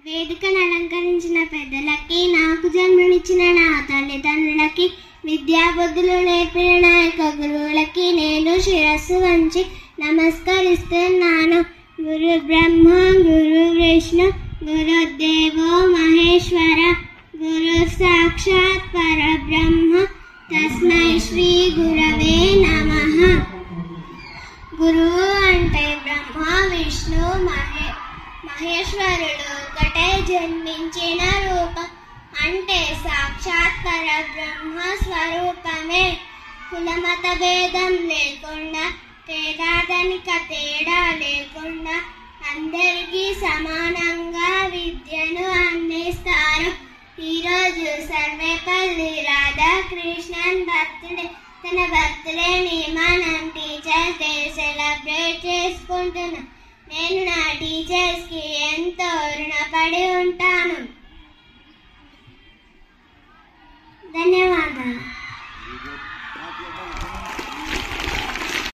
వేదికను అలంకరించిన పెద్దలకి, నాకు జన్మనిచ్చిన నా తల్లిదండ్రులకి, విద్యాబుద్ధులు నేర్పిన నా యొక్క గురువులకి నేను శిరస్సు వంచి నమస్కరిస్తున్నాను. గురు బ్రహ్మ గురు విష్ణు గురుదేవో మహేశ్వర గురు సాక్షాత్ పరబ్రహ్మ తస్మై శ్రీ గురవే నమః. గురువు అంటే బ్రహ్మ విష్ణు మహేశ్వరుడు ఒకటే జన్మించిన రూపం. అంటే సాక్షాత్ పరబ్రహ్మ స్వరూపమే. కులమత భేదం లేకుండా, పేదాధనిక తేడా లేకుండా అందరికీ సమానంగా విద్యను అందిస్తారు. ఈరోజు సర్వేపల్లి రాధాకృష్ణన్ బర్త్డే. తన బర్త్డేని మనం టీచర్స్ డే సెలబ్రేట్ చేసుకుంటున్నాం. నేను నా టీచర్స్కి ఎంతో రుణపడి ఉంటాను. ధన్యవాదాలు.